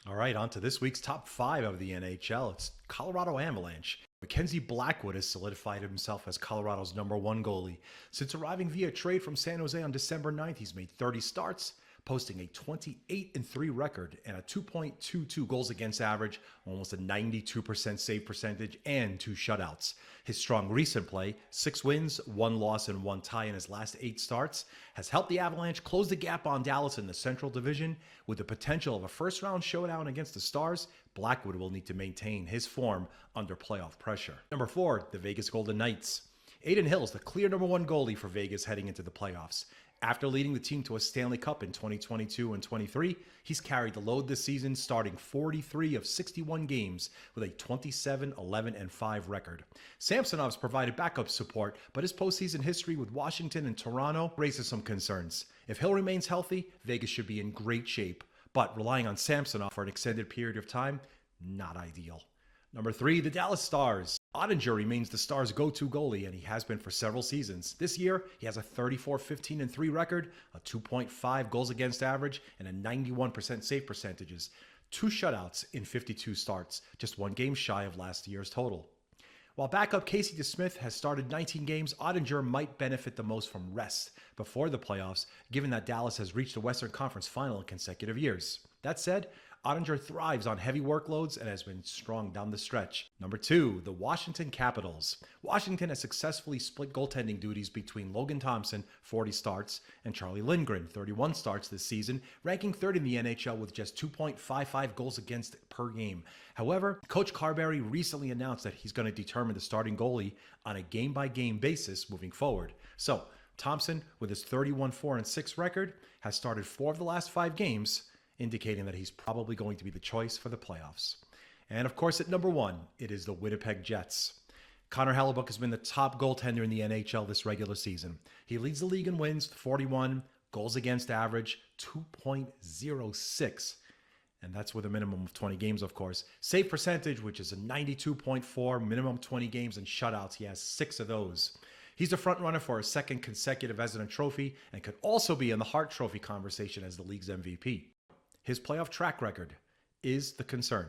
All right, on to this week's top five of the NHL. It's Colorado Avalanche. Mackenzie Blackwood has solidified himself as Colorado's #1 goalie. Since arriving via trade from San Jose on December 9th, he's made 30 starts, posting a 28-3 record and a 2.22 goals against average, almost a 92% save percentage, and 2 shutouts. His strong recent play, 6 wins, 1 loss, and 1 tie in his last 8 starts, has helped the Avalanche close the gap on Dallas in the Central Division. With the potential of a first-round showdown against the Stars, Blackwood will need to maintain his form under playoff pressure. Number 4, the Vegas Golden Knights. Adin Hill is the clear #1 goalie for Vegas heading into the playoffs. After leading the team to a Stanley Cup in 2022 and 23, he's carried the load this season, starting 43 of 61 games with a 27-11-5 record. Samsonov's provided backup support, but his postseason history with Washington and Toronto raises some concerns. If Hill remains healthy, Vegas should be in great shape, but relying on Samsonov for an extended period of time, not ideal. Number 3, the Dallas Stars. Ottinger remains the Stars' go-to goalie, and he has been for several seasons. This year, he has a 34-15-3 record, a 2.5 goals against average, and a 91% save percentages. 2 shutouts in 52 starts, just 1 game shy of last year's total. While backup Casey DeSmith has started 19 games, Ottinger might benefit the most from rest before the playoffs, given that Dallas has reached the Western Conference Final in consecutive years. That said, Ottinger thrives on heavy workloads and has been strong down the stretch. Number 2, the Washington Capitals. Washington has successfully split goaltending duties between Logan Thompson, 40 starts, and Charlie Lindgren, 31 starts this season, ranking 3rd in the NHL with just 2.55 goals against per game. However, Coach Carberry recently announced that he's going to determine the starting goalie on a game-by-game basis moving forward. So, Thompson, with his 31-4-6 record, has started 4 of the last 5 games, indicating that he's probably going to be the choice for the playoffs. And of course, at number 1, it is the Winnipeg Jets. Connor Hellebuyck has been the top goaltender in the NHL this regular season. He leads the league in wins, 41, goals against average, 2.06. And that's with a minimum of 20 games, of course. Save percentage, which is a 92.4, minimum 20 games, and shutouts. He has 6 of those. He's the front runner for a 2nd consecutive Vezina Trophy and could also be in the Hart Trophy conversation as the league's MVP. His playoff track record is the concern.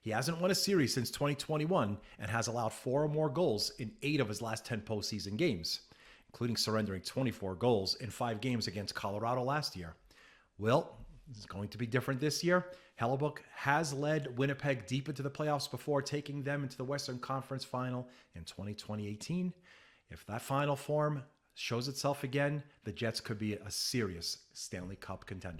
He hasn't won a series since 2021 and has allowed 4 or more goals in 8 of his last 10 postseason games, including surrendering 24 goals in 5 games against Colorado last year. Well, it's going to be different this year. Hellebuyck has led Winnipeg deep into the playoffs before taking them into the Western Conference Final in 2018. If that final form shows itself again, the Jets could be a serious Stanley Cup contender.